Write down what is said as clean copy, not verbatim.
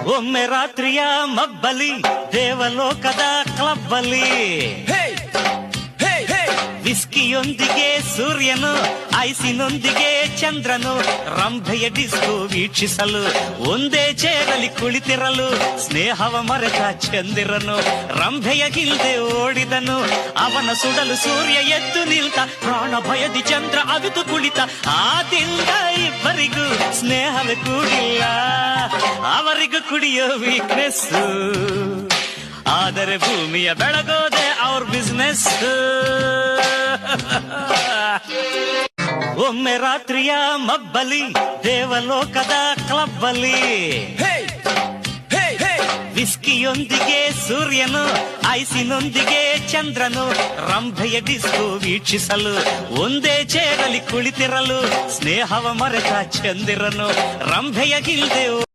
ಒಮ್ಮೆ ರಾತ್ರಿಯ ಮಬ್ಬಲಿ ದೇವಲೋಕದ ಕ್ಲಬ್ಬಲ್ಲಿ ವಿಸ್ಕಿಯೊಂದಿಗೆ ಸೂರ್ಯನು ಐಸಿನೊಂದಿಗೆ ಚಂದ್ರನು ರಂಭೆಯ ಡಿಸ್ಕೋ ವೀಕ್ಷಿಸಲು ಒಂದೇ ಚೇರಲ್ಲಿ ಕುಳಿತಿರಲು ಸ್ನೇಹವ ಮರೆತ ಚಂದಿರನು ರಂಭೆಯ ಗಿಲ್ದೆ ಓಡಿದನು ಅವನ ಸುಡಲು ಸೂರ್ಯ ಎದ್ದು ನಿಲ್ತ ಪ್ರಾಣ ಭಯದಿ ಚಂದ್ರ ಅವಿತು ಕುಳಿತ ಆದಿಂದ ಇಬ್ಬರಿಗೂ ಸ್ನೇಹವೇ ಕೂಡಿಲ್ಲ ಅವರಿಗೂ ಕುಡಿಯೋ ವೀಕ್ನೆಸ್ ಆದರೆ ಭೂಮಿಯ ಬೆಳಗೋದೆ ಅವ್ರ ಬಿಸ್ನೆಸ್ ಒಮ್ಮೆ ರಾತ್ರಿಯ ಮಬ್ಬಲಿ ದೇವಲೋಕದ ಕ್ಲಬ್ಬಲ್ಲಿ ವಿಸ್ಕಿಯೊಂದಿಗೆ ಸೂರ್ಯನು ಐಸಿನೊಂದಿಗೆ ಚಂದ್ರನು ರಂಭೆಯ ಡಿಸ್ಕೋ ವೀಕ್ಷಿಸಲು ಒಂದೇ ಚೇರಲ್ಲಿ ಕುಳಿತಿರಲು ಸ್ನೇಹವ ಮರೆತ ಚಂದಿರನು ರಂಭೆಯ ಗಿಲ್ದೆ